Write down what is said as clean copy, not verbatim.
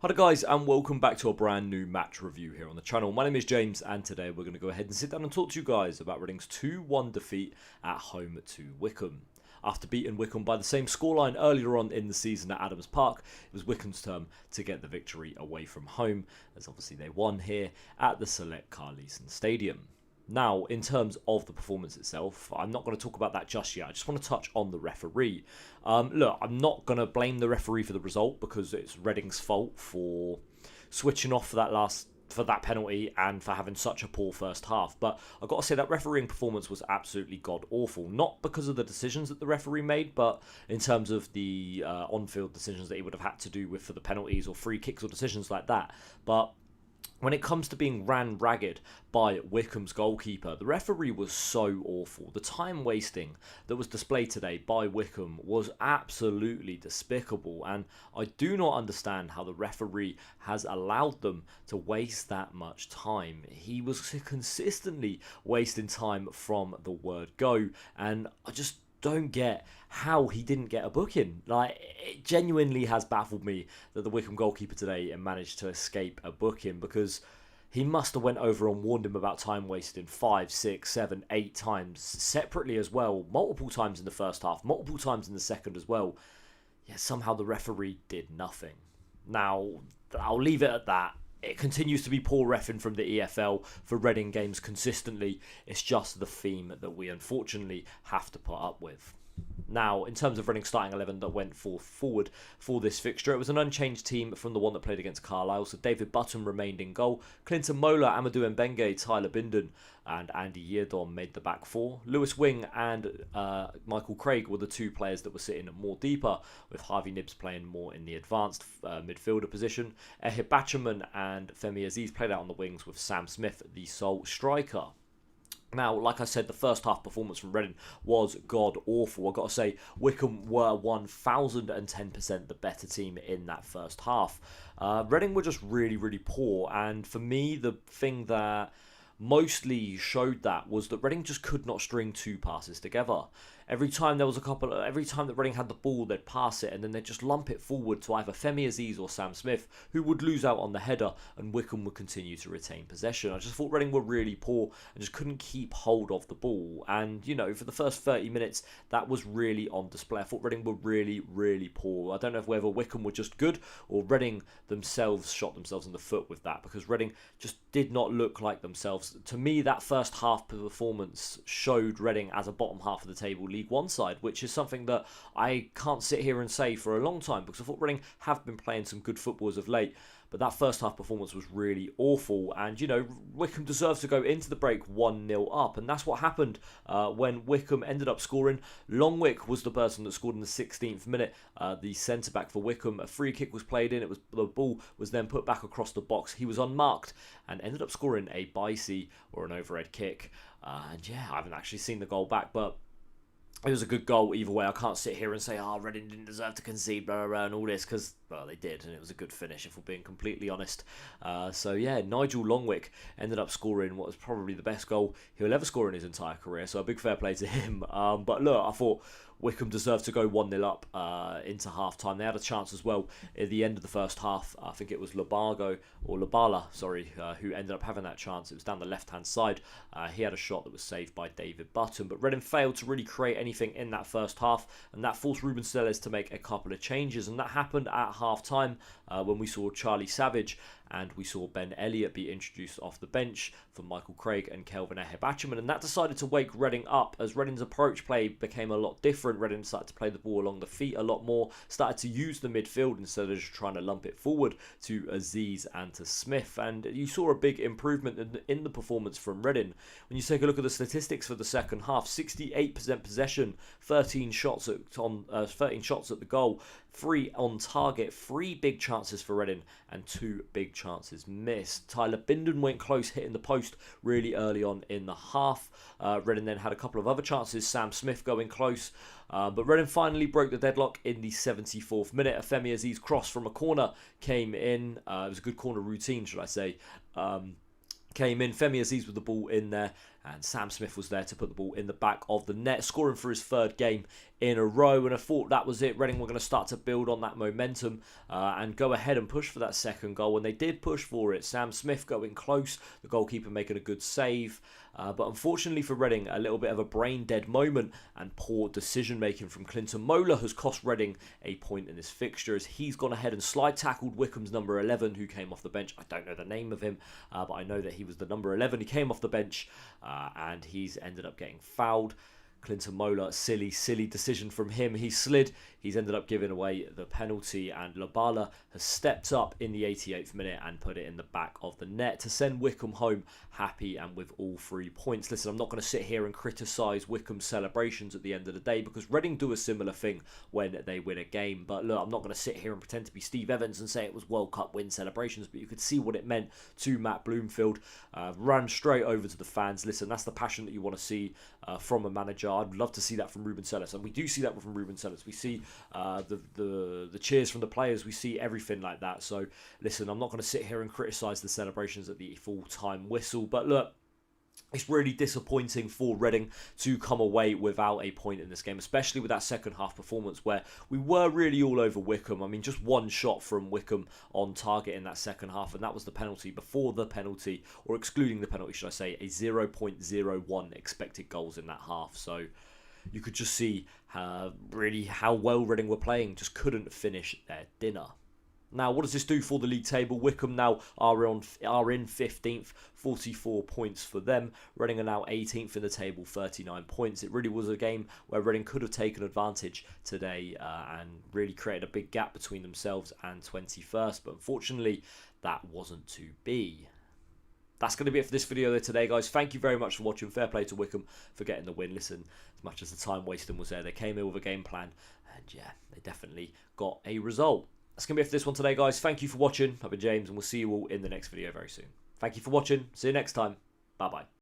Hi guys, and welcome back to a brand new match review here on the channel. My name is James, and today we're going to go ahead and sit down and talk to you guys about Reading's 2-1 defeat at home to Wycombe. After beating Wycombe by the same scoreline earlier on in the season at Adams Park, it was Wycombe's turn to get the victory away from home, as obviously they won here at the Select Carlesen Stadium. Now, in terms of the performance itself, I'm not going to talk about that just yet. I just want to touch on the referee. Look, I'm not going to blame the referee for the result because it's Reading's fault for switching off for that penalty and for having such a poor first half. But I've got to say that refereeing performance was absolutely god-awful. Not because of the decisions that the referee made, but in terms of the on-field decisions that he would have had to do with for the penalties or free kicks or decisions like that. But when it comes to being ran ragged by Wycombe's goalkeeper, the referee was so awful. The time wasting that was displayed today by Wycombe was absolutely despicable, and I do not understand how the referee has allowed them to waste that much time. He was consistently wasting time from the word go, and I just don't get how he didn't get a booking. Like, it genuinely has baffled me that the Wycombe goalkeeper today managed to escape a booking, because he must have went over and warned him about time wasting 5, 6, 7, 8 times separately as well, multiple times in the first half, multiple times in the second as well. Yet somehow the referee did nothing. Now, I'll leave it at that. It continues to be poor reffing from the EFL for Reading games consistently. It's just the theme that we unfortunately have to put up with. Now, in terms of Reading's starting 11 that went forward for this fixture, it was an unchanged team from the one that played against Carlisle. So David Button remained in goal. Clinton Mola, Amadou Mbenge, Tyler Bindon and Andy Yeardon made the back four. Lewis Wing and Michael Craig were the two players that were sitting more deeper, with Harvey Nibbs playing more in the advanced midfielder position. Ehib Bachaman and Femi Aziz played out on the wings, with Sam Smith the sole striker. Now, like I said, the first half performance from Reading was god-awful. I've got to say, Wycombe were 1010% the better team in that first half. Reading were just really, really poor. And for me, the thing that mostly showed that was that Reading just could not string two passes together. Every time that Reading had the ball, they'd pass it and then they'd just lump it forward to either Femi Aziz or Sam Smith, who would lose out on the header, and Wycombe would continue to retain possession. I just thought Reading were really poor and just couldn't keep hold of the ball. And, you know, for the first 30 minutes, that was really on display. I thought Reading were really, really poor. I don't know whether Wycombe were just good or Reading themselves shot themselves in the foot with that, because Reading just did not look like themselves. To me, that first half performance showed Reading as a bottom half of the table League One side, which is something that I can't sit here and say for a long time, because I thought Reading have been playing some good football as of late. But that first half performance was really awful. And, you know, Wycombe deserves to go into the break 1-0 up. And that's what happened when Wycombe ended up scoring. Longwick was the person that scored in the 16th minute. The centre-back for Wycombe. A free kick was played in. The ball was then put back across the box. He was unmarked and ended up scoring a bicey or an overhead kick. And, yeah, I haven't actually seen the goal back, but it was a good goal either way. I can't sit here and say, Reading didn't deserve to concede, blah, blah, blah, and all this, because, well, they did, and it was a good finish, if we're being completely honest. So, yeah, Nigel Longwick ended up scoring what was probably the best goal he'll ever score in his entire career, so a big fair play to him. But look, I thought Wycombe deserved to go 1-0 up into half-time. They had a chance as well at the end of the first half. I think it was Labala, who ended up having that chance. It was down the left-hand side. He had a shot that was saved by David Button. But Reading failed to really create anything in that first half, and that forced Ruben Sellers to make a couple of changes. And that happened at half-time when we saw Charlie Savage and we saw Ben Elliott be introduced off the bench for Michael Craig and Kelvin Ehib-Achaman, and that decided to wake Reading up as Reading's approach play became a lot different. Reading started to play the ball along the feet a lot more, started to use the midfield instead of just trying to lump it forward to Aziz and to Smith, and you saw a big improvement in the performance from Reading. When you take a look at the statistics for the second half, 68% possession, 13 shots at the goal, 3 on target, 3 big chances for Reading and 2 big chances missed. Tyler Bindon went close, hitting the post really early on in the half. Reading then had a couple of other chances, Sam Smith going close. But Reading finally broke the deadlock in the 74th minute. A Femi Aziz cross from a corner came in. It was a good corner routine, should I say. Came in, Femi Aziz with the ball in there, and Sam Smith was there to put the ball in the back of the net, scoring for his third game in a row. And I thought that was it. Reading were going to start to build on that momentum and go ahead and push for that second goal, and they did push for it. Sam Smith going close, the goalkeeper making a good save. But unfortunately for Reading, a little bit of a brain-dead moment and poor decision-making from Clinton Mola has cost Reading a point in this fixture, as he's gone ahead and slide tackled Wycombe's number 11, who came off the bench. I don't know the name of him, but I know that he was the number 11. He came off the bench and he's ended up getting fouled. Clinton Mola, silly decision from him. He slid. He's ended up giving away the penalty, and Labala has stepped up in the 88th minute and put it in the back of the net to send Wycombe home happy and with all 3 points. Listen, I'm not going to sit here and criticise Wycombe's celebrations at the end of the day, because Reading do a similar thing when they win a game. But look, I'm not going to sit here and pretend to be Steve Evans and say it was World Cup win celebrations, but you could see what it meant to Matt Bloomfield. Ran straight over to the fans. Listen, that's the passion that you want to see from a manager. I'd love to see that from Ruben Sellers, and we do see that from Ruben Sellers. We see the cheers from the players. We see everything like that. So listen, I'm not going to sit here and criticise the celebrations at the full-time whistle, but look, it's really disappointing for Reading to come away without a point in this game, especially with that second half performance where we were really all over Wycombe. I mean, just one shot from Wycombe on target in that second half, and that was the penalty. Before the penalty, or excluding the penalty, should I say, a 0.01 expected goals in that half. So you could just see really how well Reading were playing, just couldn't finish their dinner. Now, what does this do for the league table? Wycombe now are in 15th, 44 points for them. Reading are now 18th in the table, 39 points. It really was a game where Reading could have taken advantage today and really created a big gap between themselves and 21st. But unfortunately, that wasn't to be. That's going to be it for this video there today, guys. Thank you very much for watching. Fair play to Wycombe for getting the win. Listen, as much as the time wasting was there, they came in with a game plan, and yeah, they definitely got a result. That's going to be it for this one today, guys. Thank you for watching. I've been James, and we'll see you all in the next video very soon. Thank you for watching. See you next time. Bye-bye.